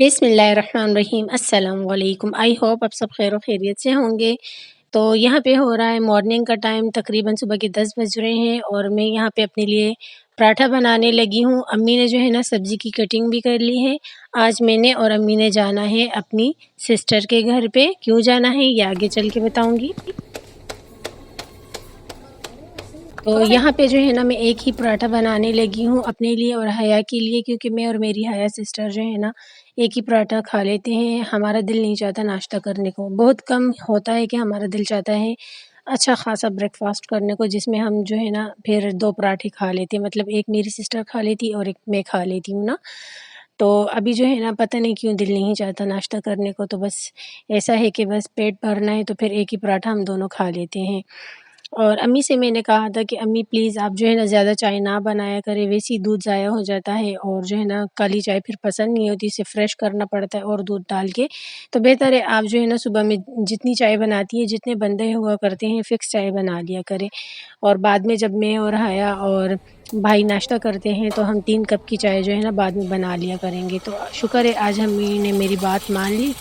बिस्मिल्लाहिर्रहमानिर्रहीम अस्सलाम वालेकुम। आई होप आप सब खैर खैरियत से होंगे। तो यहाँ पे हो रहा है मॉर्निंग का टाइम, तकरीबन सुबह के 10 बज रहे हैं और मैं यहाँ पे अपने लिए पराठा बनाने लगी हूँ। अम्मी ने जो है ना सब्ज़ी की कटिंग भी कर ली है। आज मैंने और अम्मी ने जाना है अपनी सिस्टर के घर पे। क्यों जाना है ये आगे चल के बताऊँगी। तो यहाँ पे जो है ना मैं एक ही पराठा बनाने लगी हूँ अपने लिए और हया के लिए, क्योंकि मैं और मेरी हया सिस्टर जो है ना एक ही पराठा खा लेते हैं। हमारा दिल नहीं चाहता नाश्ता करने को, बहुत कम होता है कि हमारा दिल चाहता है अच्छा ख़ासा ब्रेकफ़ास्ट करने को, जिसमें हम जो है ना फिर 2 पराठे खा लेते हैं। मतलब एक मेरी सिस्टर खा लेती और एक मैं खा लेती हूँ ना। तो अभी जो है ना पता नहीं क्यों दिल नहीं चाहता नाश्ता करने को, तो बस ऐसा है कि बस पेट भरना है तो फिर एक ही पराठा हम दोनों खा लेते हैं। और अम्मी से मैंने कहा था कि अम्मी प्लीज़ आप जो है ना ज़्यादा चाय ना बनाया करें, वैसे ही दूध ज़ाया हो जाता है और जो है ना काली चाय फिर पसंद नहीं होती, इसे फ्रेश करना पड़ता है और दूध डाल के। तो बेहतर है आप जो है ना सुबह में जितनी चाय बनाती हैं, जितने बंदे हुआ करते हैं फ़िक्स चाय बना लिया करें। और बाद में जब मैं और हया और भाई नाश्ता करते हैं तो हम 3 कप की चाय जो है ना बाद में बना लिया करेंगे। तो शुक्र है आज अम्मी ने मेरी बात मान ली।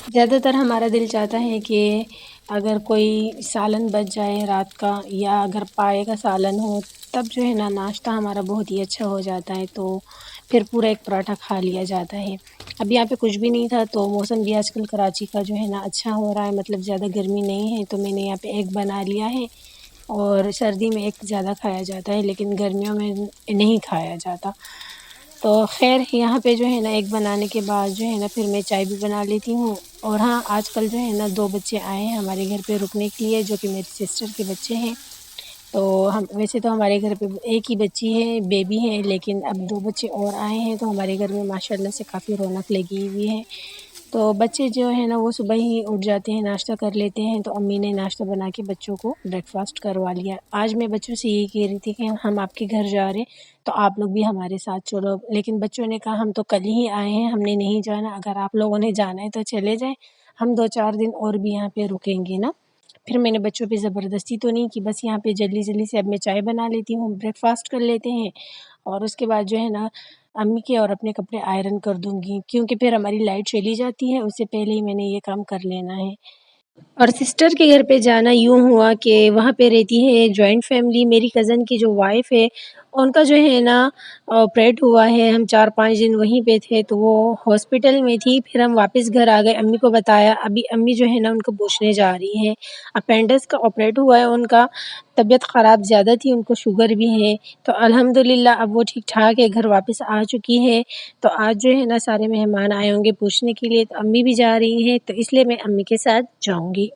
ज़्यादातर हमारा दिल चाहता है कि अगर कोई सालन बच जाए रात का या अगर पाए का सालन हो, तब जो है ना नाश्ता हमारा बहुत ही अच्छा हो जाता है, तो फिर पूरा एक पराठा खा लिया जाता है। अब यहाँ पे कुछ भी नहीं था, तो मौसम भी आजकल कराची का जो है ना अच्छा हो रहा है, मतलब ज़्यादा गर्मी नहीं है, तो मैंने यहाँ पे एग बना लिया है। और सर्दी में एग ज़्यादा खाया जाता है लेकिन गर्मियों में नहीं खाया जाता। तो ख़ैर यहाँ पे जो है ना एग बनाने के बाद जो है ना फिर मैं चाय भी बना लेती हूँ। और हाँ, आजकल जो है ना 2 बच्चे आए हैं हमारे घर पे रुकने के लिए, जो कि मेरी सिस्टर के बच्चे हैं। तो हम वैसे तो हमारे घर पे एक ही बच्ची है, बेबी है, लेकिन अब 2 बच्चे और आए हैं तो हमारे घर में माशाल्लाह से काफ़ी रौनक लगी हुई है। तो बच्चे जो है ना वो सुबह ही उठ जाते हैं, नाश्ता कर लेते हैं, तो अम्मी ने नाश्ता बना के बच्चों को ब्रेकफ़ास्ट करवा लिया। आज मैं बच्चों से यही कह रही थी कि हम आपके घर जा रहे हैं, तो आप लोग भी हमारे साथ चलो। लेकिन बच्चों ने कहा हम तो कल ही आए हैं, हमने नहीं जाना, अगर आप लोगों ने जाना है तो चले जाएँ, हम 2-4 दिन और भी यहाँ पे रुकेंगे ना। फिर मैंने बच्चों पे ज़बरदस्ती तो नहीं की, बस यहाँ पे जल्दी-जल्दी से अब मैं चाय बना लेती हूँ, ब्रेकफ़ास्ट कर लेते हैं और उसके बाद जो है ना अम्मी के और अपने कपड़े आयरन कर दूँगी, क्योंकि फिर हमारी लाइट चली जाती है, उससे पहले ही मैंने ये काम कर लेना है। और सिस्टर के घर पे जाना यूँ हुआ कि वहाँ पे रहती है जॉइंट फैमिली। मेरी कज़न की जो वाइफ़ है, उनका जो है ना ऑपरेट हुआ है। हम 4-5 दिन वहीं पे थे, तो वो हॉस्पिटल में थी, फिर हम वापस घर आ गए। अम्मी को बताया, अभी अम्मी जो है ना उनको पूछने जा रही हैं। अपेंडिक्स का ऑपरेट हुआ है उनका, तबीयत ख़राब ज़्यादा थी, उनको शुगर भी है। तो अल्हम्दुलिल्लाह अब वो ठीक-ठाक है, घर वापस आ चुकी है। तो आज जो है ना सारे मेहमान आए होंगे पूछने के लिए, तो अम्मी भी जा रही हैं, तो इसलिए मैं अम्मी के साथ जाऊँगी।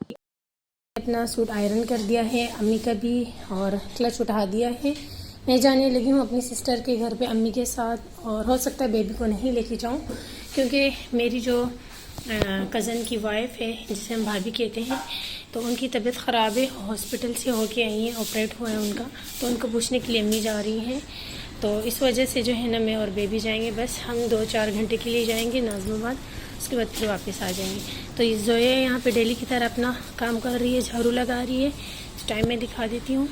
अपना सूट आयरन कर दिया है अम्मी का भी और क्लच उठा दिया है। मैं जाने लगी हूँ अपनी सिस्टर के घर पे अम्मी के साथ, और हो सकता है बेबी को नहीं लेके जाऊँ, क्योंकि मेरी जो कज़न की वाइफ़ है, जिसे हम भाभी कहते हैं, तो उनकी तबीयत ख़राब है, हॉस्पिटल से होके आई हैं, ऑपरेट हुआ है उनका, तो उनको पूछने के लिए अम्मी जा रही हैं। तो इस वजह से जो है ना मैं और बेबी जाएंगे, बस हम 2-4 घंटे के लिए जाएंगे नाज़िमाबाद, उसके बाद फिर वापस आ जाएंगे। तो ये ज़ोया यहाँ पे डेली की तरह अपना काम कर रही है, झाड़ू लगा रही है। टाइम मैं दिखा देती हूँ,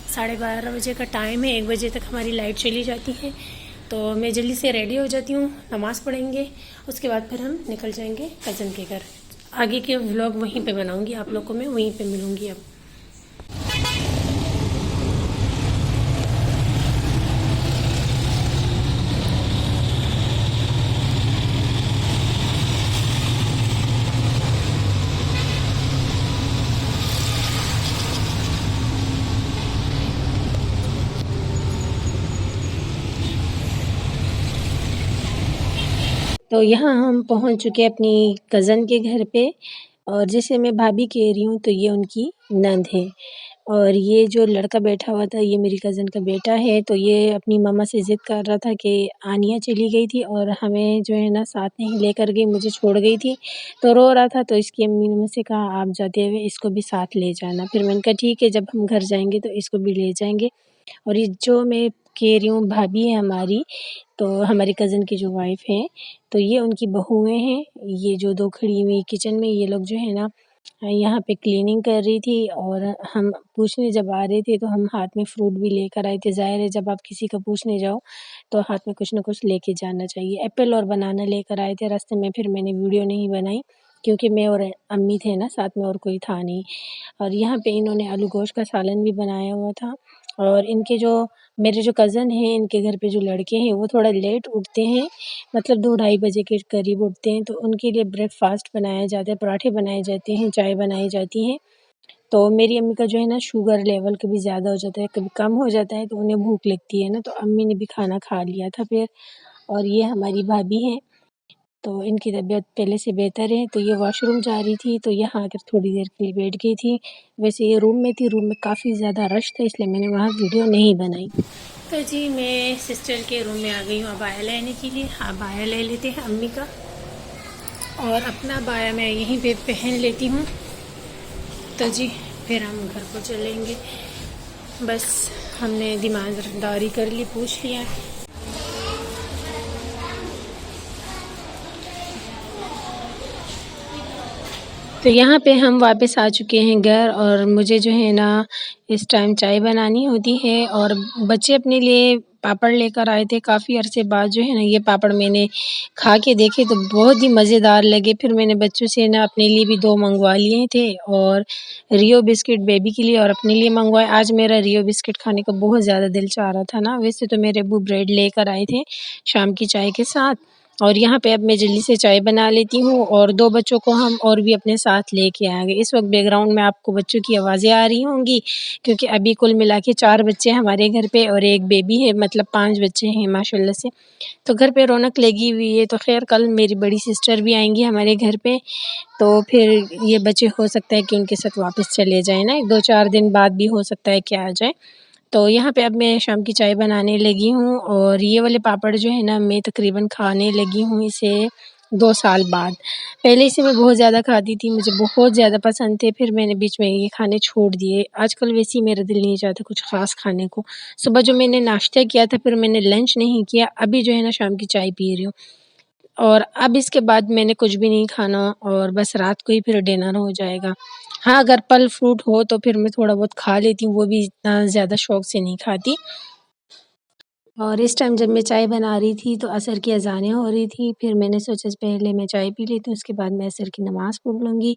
12:30 बजे का टाइम है, 1 बजे तक हमारी लाइट चली जाती है। तो मैं जल्दी से रेडी हो जाती हूँ, नमाज़ पढ़ेंगे, उसके बाद फिर हम निकल जाएंगे कज़न के घर। आगे के व्लॉग वहीं पे बनाऊँगी, आप लोग को मैं वहीं पे मिलूँगी अब। तो यहाँ हम पहुँच चुके हैं अपनी कज़न के घर पे, और जिसे मैं भाभी कह रही हूँ तो ये उनकी नंद है। और ये जो लड़का बैठा हुआ था ये मेरी कज़न का बेटा है। तो ये अपनी मम्मा से ज़िद कर रहा था कि आनिया चली गई थी और हमें जो है ना साथ नहीं लेकर गई, मुझे छोड़ गई थी, तो रो रहा था। तो इसकी अम्मी ने मुझसे कहा आप जाते हुए इसको भी साथ ले जाना। फिर मैंने कहा ठीक है, जब हम घर जाएँगे तो इसको भी ले जाएँगे। और ये जो मैं कह रही हूँ भाभी है हमारी, तो हमारी कज़न की जो वाइफ़ है, तो ये उनकी बहुएँ हैं। ये जो 2 खड़ी हुई किचन में, ये लोग जो है ना यहाँ पे क्लीनिंग कर रही थी और हम पूछने जब आ रहे थे तो हम हाथ में फ्रूट भी लेकर आए थे। ज़ाहिर है जब आप किसी का पूछने जाओ तो हाथ में कुछ ना कुछ लेके जाना चाहिए। एप्पल और बनाना लेकर आए थे रास्ते में, फिर मैंने वीडियो नहीं बनाई क्योंकि मैं और अम्मी थे ना साथ में, और कोई था नहीं। और यहाँ पे इन्होंने आलू गोश्त का सालन भी बनाया हुआ था। और इनके जो मेरे जो कज़न हैं, इनके घर पे जो लड़के हैं वो थोड़ा लेट उठते हैं, मतलब 2 ढाई बजे के करीब उठते हैं, तो उनके लिए ब्रेकफ़ास्ट बनाया जाता है, पराठे बनाए जाते हैं, चाय बनाई जाती है। तो मेरी अम्मी का जो है ना शुगर लेवल कभी ज़्यादा हो जाता है, कभी कम हो जाता है, तो उन्हें भूख लगती है ना, तो अम्मी ने भी खाना खा लिया था फिर। और ये हमारी भाभी हैं, तो इनकी तबीयत पहले से बेहतर है, तो ये वॉशरूम जा रही थी, तो यहाँ आकर थोड़ी देर के लिए बैठ गई थी। वैसे ये रूम में थी, रूम में काफ़ी ज़्यादा रश था, इसलिए मैंने वहाँ वीडियो नहीं बनाई। तो जी मैं सिस्टर के रूम में आ गई हूँ अबाया लेने के लिए। अबाया ले लेते हैं अम्मी का, और अपना अबाया मैं यहीं पे पहन लेती हूँ। तो जी फिर हम घर को चलेंगे। बस हमने दीमानदारी कर ली, पूछ लिया। तो यहाँ पे हम वापस आ चुके हैं घर, और मुझे जो है ना इस टाइम चाय बनानी होती है, और बच्चे अपने लिए पापड़ लेकर आए थे। काफ़ी अरसे बाद जो है ना ये पापड़ मैंने खा के देखे तो बहुत ही मज़ेदार लगे। फिर मैंने बच्चों से ना अपने लिए भी 2 मंगवा लिए थे, और रियो बिस्किट बेबी के लिए और अपने लिए मंगवाए। आज मेरा रियो बिस्किट खाने का बहुत ज़्यादा दिल चाह रहा था ना। वैसे तो मेरे अब्बू ब्रेड लेकर आए थे शाम की चाय के साथ। और यहाँ पे अब मैं जल्दी से चाय बना लेती हूँ, और 2 बच्चों को हम और भी अपने साथ लेके आएँगे। इस वक़्त बैकग्राउंड में आपको बच्चों की आवाज़ें आ रही होंगी, क्योंकि अभी कुल मिला के 4 बच्चे हमारे घर पे और 1 बेबी है, मतलब 5 बच्चे हैं माशाल्लाह से। तो घर पे रौनक लगी हुई है। तो ख़ैर कल मेरी बड़ी सिस्टर भी आएँगी हमारे घर पे, तो फिर ये बच्चे हो सकता है कि उनके साथ वापस चले जाएँ ना, 2-4 दिन बाद भी हो सकता है कि आ जाएँ। तो यहाँ पे अब मैं शाम की चाय बनाने लगी हूँ, और ये वाले पापड़ जो है ना मैं तकरीबन खाने लगी हूँ इसे 2 साल बाद। पहले इसे मैं बहुत ज़्यादा खाती थी, मुझे बहुत ज़्यादा पसंद थे, फिर मैंने बीच में ये खाने छोड़ दिए। आजकल वैसे ही मेरा दिल नहीं चाहता कुछ ख़ास खाने को। सुबह जो मैंने नाश्ता किया था, फिर मैंने लंच नहीं किया, अभी जो है ना शाम की चाय पी रही हूँ। और अब इसके बाद मैंने कुछ भी नहीं खाना, और बस रात को ही फिर डिनर हो जाएगा। हाँ, अगर फल फ्रूट हो तो फिर मैं थोड़ा बहुत खा लेती हूँ, वो भी इतना ज़्यादा शौक से नहीं खाती। और इस टाइम जब मैं चाय बना रही थी तो असर की अज़ानें हो रही थी, फिर मैंने सोचा पहले मैं चाय पी लेती हूँ, उसके बाद मैं असर की नमाज़ पढ़ लूँगी।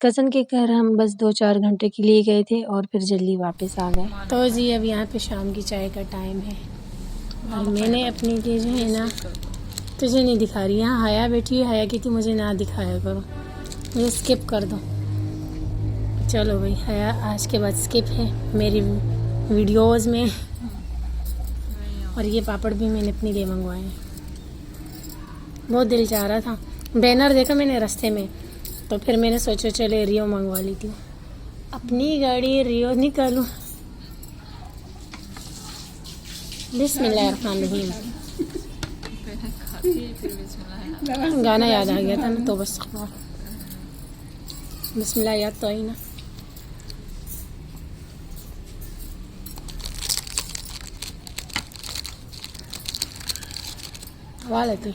कज़न के घर हम बस 2-4 घंटे के लिए गए थे और फिर जल्दी वापस आ गए। तो जी अब यहाँ पे शाम की चाय का टाइम है, और मैंने अपनी लिए जो है ना, तुझे नहीं दिखा रही, यहाँ हया बैठी हुई, हया कहती मुझे ना दिखाया करो, मुझे स्किप कर दो। चलो भाई, हया आज के बाद स्किप है मेरी वीडियोस में। और ये पापड़ भी मैंने अपने लिए मंगवाए हैं, बहुत दिल चाह रहा था। बैनर देखा मैंने रास्ते में, तो फिर मैंने सोचा चले रियो मंगवा लेती हूँ, अपनी गाड़ी रियो निकालूँ। बिस्मिल्लाहिर्रहमानिर्रहीम। गाना याद आ गया था ना, तो बस बिस्मिल्लाह याद तो आई ना। वालेकुम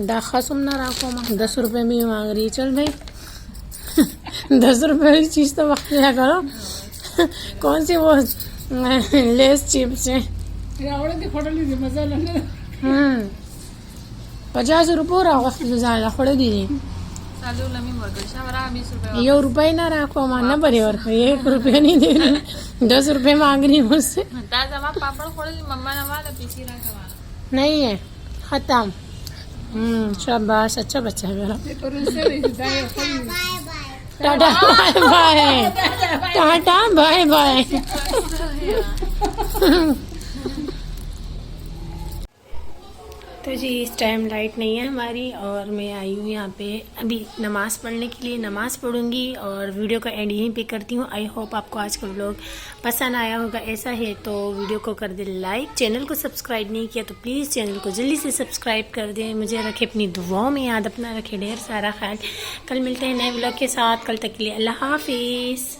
दाखा सुनना राखो माँ 10 रुपए में ही मांग रही है। चल भाई 10 रुपए की चीज़ तो वक्त क्या करो। कौन सी वो लेस चिप्स है, 50 रुपये रहा वक्त गुजारा खोड़े दीजिए। 1 रुपये ना राखो मानना पड़े, और 1 रुपये नहीं दे रही, 10 रुपये मांग रही मुझसे। नहीं है खत्म। शाबाश, अच्छा बच्चा है मेरा। Tata bye bye, tata bye bye. तो जी इस टाइम लाइट नहीं है हमारी, और मैं आई हूँ यहाँ पे अभी नमाज़ पढ़ने के लिए। नमाज़ पढ़ूँगी और वीडियो का एंड यहीं पे करती हूँ। आई होप आपको आज का व्लॉग पसंद आया होगा। ऐसा है तो वीडियो को कर दे लाइक, चैनल को सब्सक्राइब नहीं किया तो प्लीज़ चैनल को जल्दी से सब्सक्राइब कर दें। मुझे रखे अपनी दुआओं में याद, अपना रखे ढेर सारा ख्याल। कल मिलते हैं नए व्लॉग के साथ, कल तक के लिए अल्लाह हाफिज़।